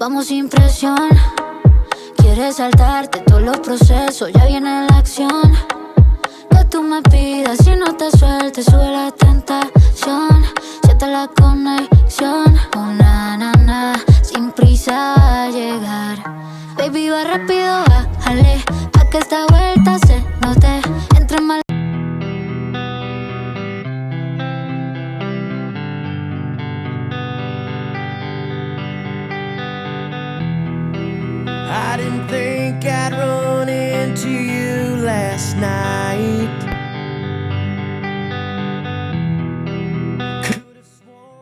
Vamos sin presión. Quieres saltarte todos los procesos, ya viene la acción. Que tú me pidas y no te sueltes, sube la tentación. Siente la conexión, na, sin prisa a llegar. Baby, va rápido, bájale, pa' que esta vuelta se note. Entre mal. I didn't think I'd run into you last night.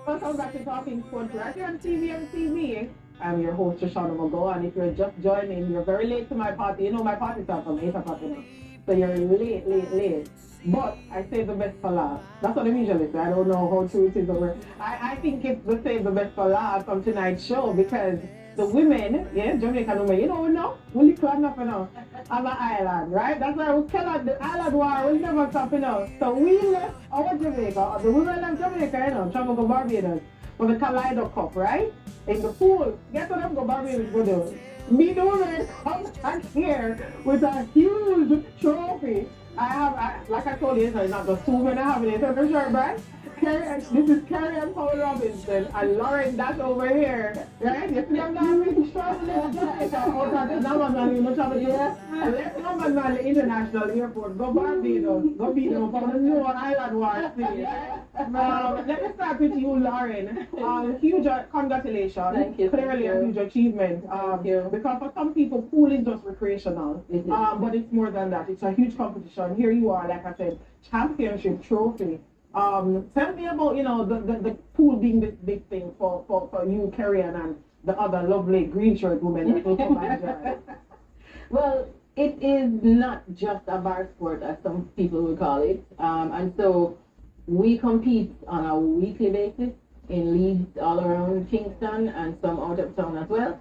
Welcome back to Talking Sports right here on TV. I'm your host, Shoshana Mago, and if you're just joining, you're very late to my party. You know my party starts from 8 o'clock, you know. So you're late. But I save the best for last. That's what I usually say. I don't know how true it is over. I think it's the save the best for last from tonight's show because the women, yeah, Jamaican women, you know, we climb up, of an island, right? That's why we cannot, the island war will never stop, So we left our Jamaica, or the women left Jamaica, travel to Barbados for the KALEIDO Cup, right? In the pool. Guess what I'm going to Barbados to do? Me, the women, come back here with a huge trophy. Like I told you, it's not just 2 women I have it, for sure, right? This is Carrie and Paul Robinson and Lauren, that's over here, right? You see I'm not really traveling out of the number travel here. And let's number man the international airport, go Barbados, go beat them from the new island war city. Let me start with you, Lauren. Huge congratulations. Thank you. Clearly a huge achievement. Because for some people, pool is just recreational. But it's more than that. It's a huge competition. Here you are, like I said, championship trophy. Tell me about, the pool being this big thing for you, Carrie, and the other lovely green shirt women that will come and join. Well, it is not just a bar sport, as some people would call it. And so we compete on a weekly basis in leagues all around Kingston and some out of town as well.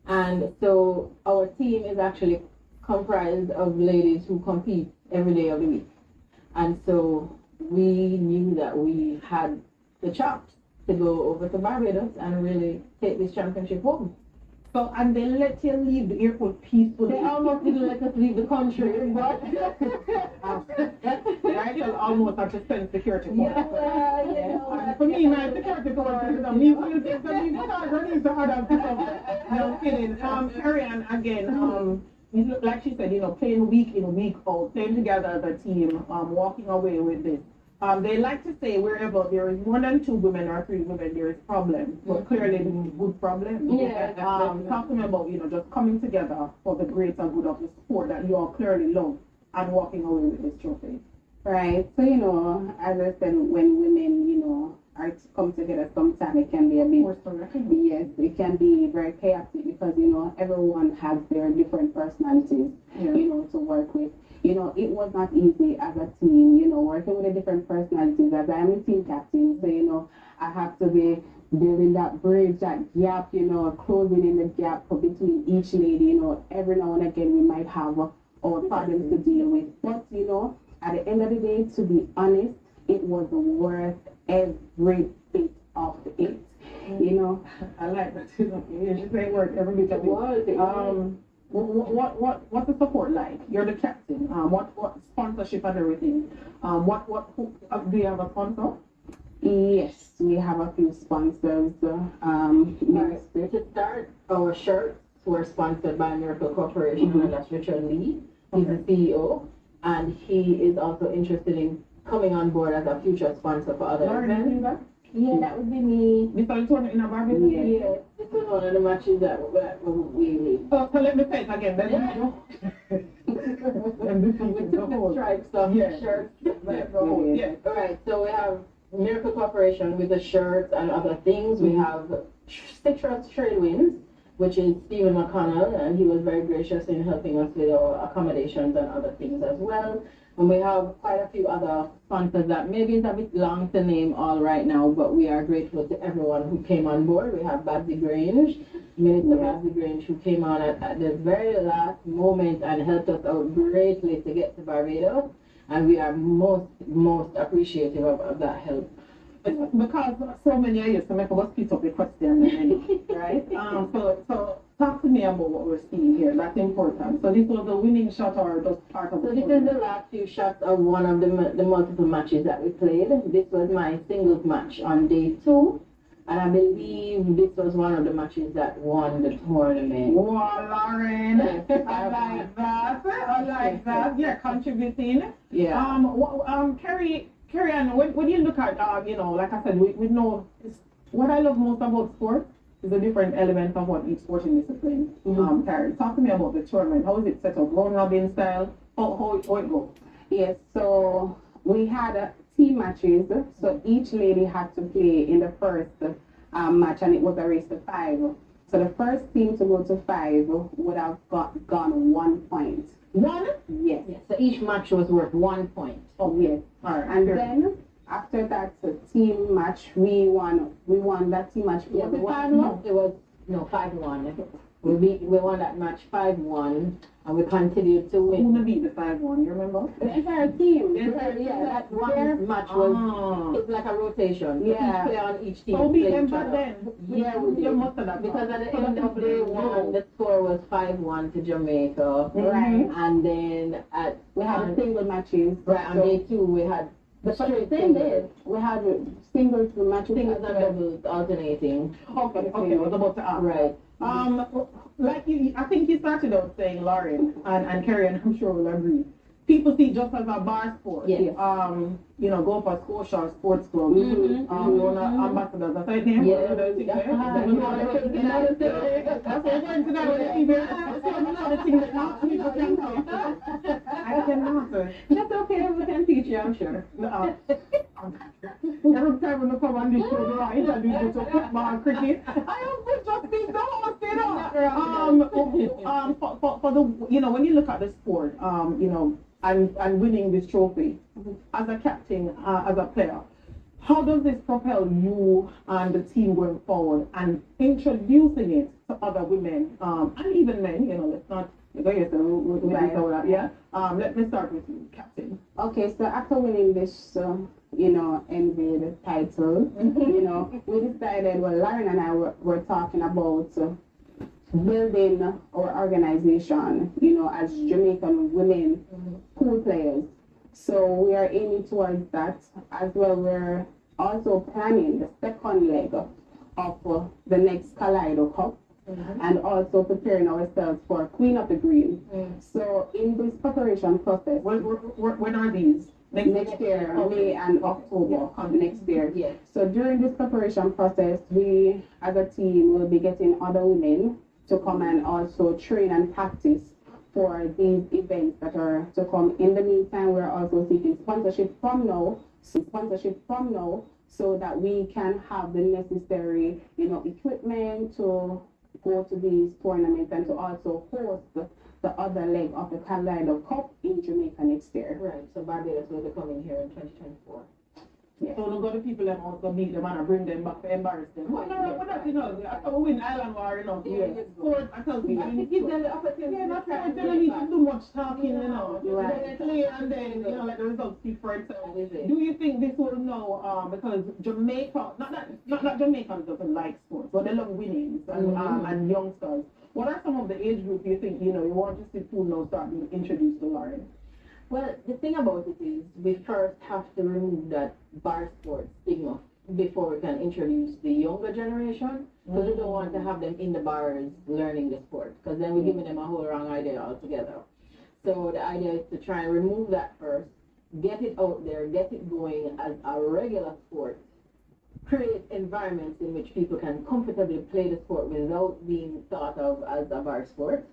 And so our team is actually comprised of ladies who compete every day of the week. And so we knew that we had the chops to go over to Barbados and really take this championship home. So, and they let you leave the airport peacefully. They almost didn't let us leave the country, but right, so almost have to spend security for yeah. For me, my security for me will take the leave because I need to other people. No kidding. Ariane, again, like she said, playing week in, week out, playing together as a team, walking away with this. They like to say wherever there is more than 2 women or 3 women, there is problem. But clearly, this is a good problem. Yeah. Talk to me about, just coming together for the greater good of the sport that you all clearly love and walking away with this trophy. Right. So, as I said, when women, are come together, sometimes it can be a bit, yes, it can be very chaotic because, everyone has their different personalities, to work with. It was not easy as a team, working with the different personalities as I am a team captain. So, I have to be building that bridge, that gap, closing in the gap between each lady. Every now and again we might have our problems to deal with. But, at the end of the day, to be honest, it was worth every bit of it. I like that too. You say worth every bit of it. What's the support like? You're the captain. What sponsorship and everything? Who, do you have a sponsor? Yes, we have a few sponsors. To start, our shirts were sponsored by Miracle Corporation, and that's Richard Lee. He's the CEO, and he is also interested in coming on board as a future sponsor for other events. Yeah, that would be me. This is tournament in Barbados? Yeah, this is one of the matches that we lead. So let me say it again. And this is the whole stripes of shirts. Yeah. Alright, so we have Miracle Corporation with the shirts and other things. We have Citrus Trade Winds, which is Stephen McConnell, and he was very gracious in helping us with our accommodations and other things as well. And we have quite a few other sponsors that maybe it's a bit long to name all right now, but we are grateful to everyone who came on board. We have Babsy Grange, Minister Babsy Grange, who came on at the very last moment and helped us out greatly to get to Barbados. And we are most appreciative of that help. Because so many I used to make us pick up the question, right? So talk to me about what we're seeing here. That's important. So this was a winning shot or just part of So the this is the last few shots of one of the multiple matches that we played. This was my singles match on day 2. And I believe this was one of the matches that won the tournament. Wow, Lauren, I like that. I like that. You're contributing. Yeah. Carrie Ann, when you look at, like I said, we know what I love most about sports is a different element of what each sporting discipline carries. Talk to me about the tournament. How is it set up? Round robin style? How it go? Yes, so we had team matches. So each lady had to play in the first match, and it was a race to 5. So the first team to go to 5 would have gone 1 point. One? Yes. So each match was worth 1 point. Oh, yes. All right. And then after that team match, we won that team match. Yeah, Was it 5-1? no, it was 5-1. We won that match 5-1, and we continued to win. Who beat the 5-1? You remember? The entire team. Yeah, that one match was it's like a rotation. So Yeah. each player on each team. So beat played them each back other. then. Yeah, we You did. must have Because at the end of day 1, the score was 5-1 to Jamaica. Right. And then We had single matches. right on day 2 we had the Same same day. We had singles matches. singles and doubles alternating. Okay, I was about to ask. Right. Like I think you started out saying, Lauren and Carrie, and I'm sure will agree. People see it just as a bar sport. Yes. Go for Scotia Sports Club. One of ambassadors. That's right name. Yeah. That's what we're going to know. The thing that not people can talk. I cannot. That's okay, we can teach you, I'm sure. Every time when I come on this show, I introduce you to football, cricket. I am just being the host, for the, when you look at the sport, and winning this trophy, as a captain, as a player, how does this propel you and the team going forward and introducing it to other women, and even men, let's not, let me start with you, Captain. Okay, so after winning this, NBA title, we decided, Lauren and I were talking about building our organization, as Jamaican women pool players. So we are aiming towards that as well. We're also planning the second leg of the next KALEIDO Cup. And also preparing ourselves for Queen of the Green. So in this preparation process, When are these? next year, May and October next year. Yes. So during this preparation process, we as a team will be getting other women to come and also train and practice for these events that are to come. In the meantime, we're also seeking sponsorship from now, so that we can have the necessary, equipment to go to these tournaments and to also host the other leg of the KALEIDO Cup in Jamaica next year. Right, so Barbados will be coming here in 2024. Yeah. So don't go to people and also meet them and bring them back to embarrass them. Well, no, I thought we win Island War, Sport, I tell you. And it gives them the opportunity Yeah, that's right. They to don't need to do much talking, Right. Play and then, let the results speak for itself. That is it. Do you think this will know, because Jamaica, not Jamaicans doesn't like sports, but they love winnings and youngsters. What are some of the age group you think, you want to see pool now start being introduced to Lauren? Well, the thing about it is, we first have to remove that bar sport stigma before we can introduce the younger generation, because we don't want to have them in the bars learning the sport, because then we're giving them a whole wrong idea altogether. So the idea is to try and remove that first, get it out there, get it going as a regular sport, create environments in which people can comfortably play the sport without being thought of as a bar sport.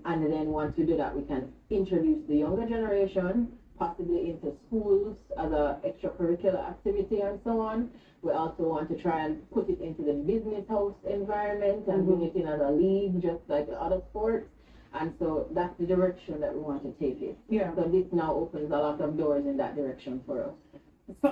And then once we do that, we can introduce the younger generation, possibly into schools as an extracurricular activity and so on. We also want to try and put it into the business house environment and bring it in as a league, just like the other sports. And so that's the direction that we want to take it. Yeah. So this now opens a lot of doors in that direction for us. So,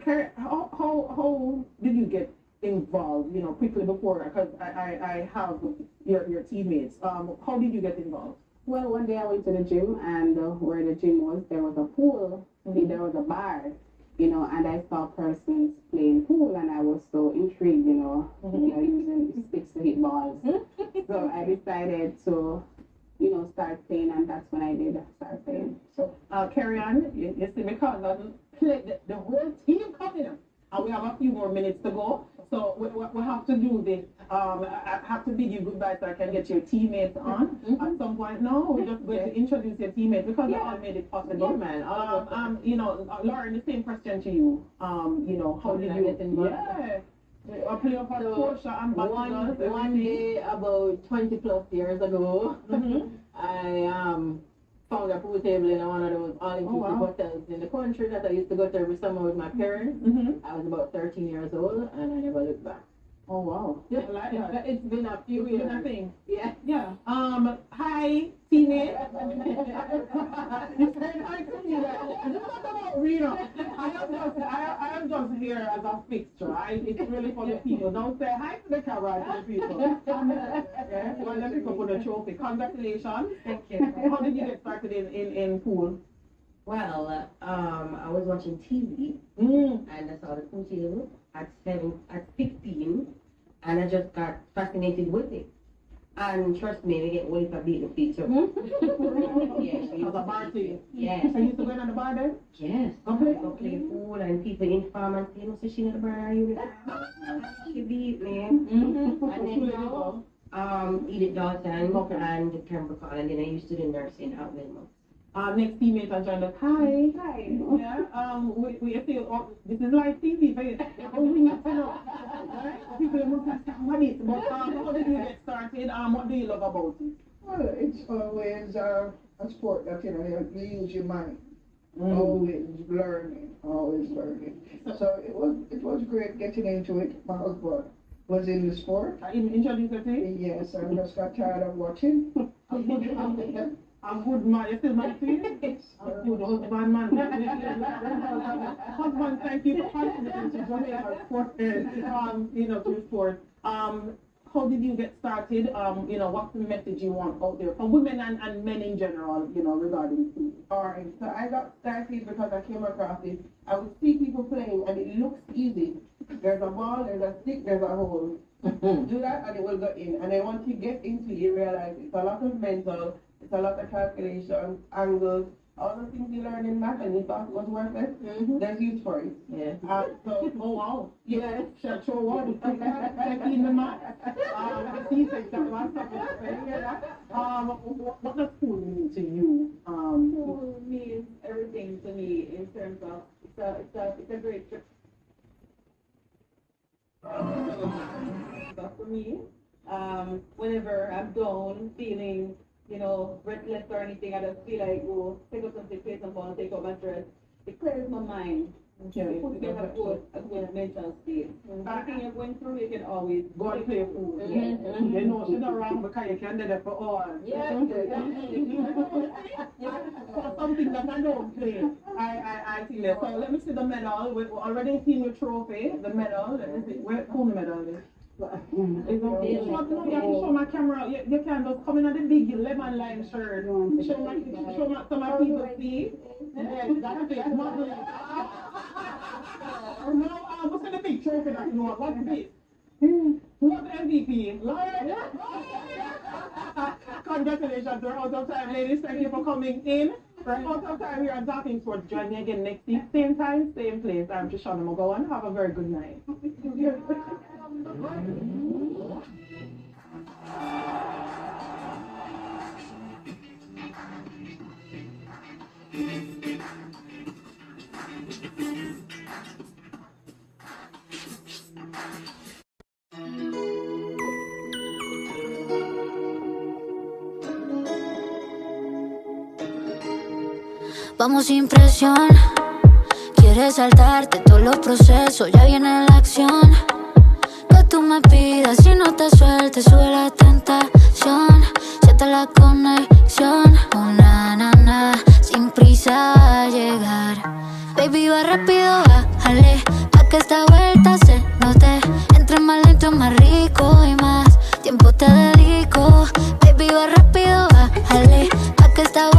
Carrie, how did you get involved, quickly before, because I have your teammates. How did you get involved? Well, one day I went to the gym, and where the gym was, there was a pool, there was a bar, and I saw persons play school and I was so intrigued, you know, using sticks to hit balls. So I decided to, you know, start playing, and that's when I did start playing. So, carry on. You see, because the whole team coming up, and we have a few more minutes to go. So we have to do this. I have to bid you goodbye so I can get your teammates on at some point. No, we're just going to introduce your teammates because they all made it possible. Yeah, man. You know, Lauren, the same question to you. You know, how did you get involved? Yeah. I play up at Portia and one day about 20 plus years ago, I found a pool table in one of those all-inclusive hotels in the country that I used to go to every summer with my parents. I was about 13 years old and I never looked back. Oh wow. Yeah, I like that. It's been a few years. It's been a thing. Yeah. Yeah. Hi, teammate. You said hi to me. It's not about Reno. I am just here as a fixture. It's really for the people. Don't say hi to the camera to the people. Yeah. Well, let me go for the trophy. Congratulations. Thank you. How did you get started in pool? Well, I was watching TV and I saw the pool table at 15, and I just got fascinated with it. And trust me, we get one for beating the feet too. Yes, as a bar team. Yes. So you used to go in the bar then? Yes. Go play pool, and people inform and say, "No, so she in the bar, you she beat me." And then now, Edith Dalton and Kimber Call, and then I used to do nursing at Wilmot. Next teammate has joined us. Hi. Hi. Yeah. We feel this is live TV, but we need to know. Right? People must have somebody. But how did you get started? What do you love about it? Well, it's always a sport that you use your mind. Always learning. So it was great getting into it. My husband was in the sport. Introduce your team? Yes, I just got tired of watching. A good man, you still married to you? A good husband, man. Husband, thank you for contributing to Jamaica's sport, to sport. How did you get started? What's the message you want out there for women and men in general, regarding food? Alright, so I got started because I came across it. I would see people playing and it looks easy. There's a ball, there's a stick, there's a hole. Do that and it will go in. And then once you get into it, you realize it's a lot of mental, it's a lot of calculation, angles, all the things you learn in math and you thought was worthless, there's use for it. Yeah. Oh wow. Yes. Show what? In the math. What does food mean to you? Food means everything to me in terms of it's a great trip. But for me, whenever I'm down, feeling, breathless or anything, I just feel like, take up something, play some ball, take out my stress. It clears my mind. Okay. Put me in a good mental state. Anything you're going through, you can always go and play food. Yes. You know, she's not wrong because you can do that for all. Yes. For something that I don't play, I think that. So let me see the medal. We already seen your trophy, the medal. Let me see. Where the medal is? You have to show my camera. You can just come in on the big lemon lime shirt. Show my some of people see. Yes, that's it. Now, what's in the big trophy that you want? What's this? What's MVP? Congratulations, we're out of time, ladies. Thank you for coming in. We're out of time here at Talking Sports. Join me again next week, same time, same place. I'm Shoshana McGowan. Have a very good night. Vamos sin presión. Quieres saltarte todos los procesos, ya viene la acción. Que tú me pidas y no te sueltes, sube la tentación. Siente la conexión, na, sin prisa a llegar. Baby, va rápido, bájale, pa' que esta vuelta se note. Entre más lento, más rico y más tiempo te dedico. Baby, va rápido, bájale, pa' que esta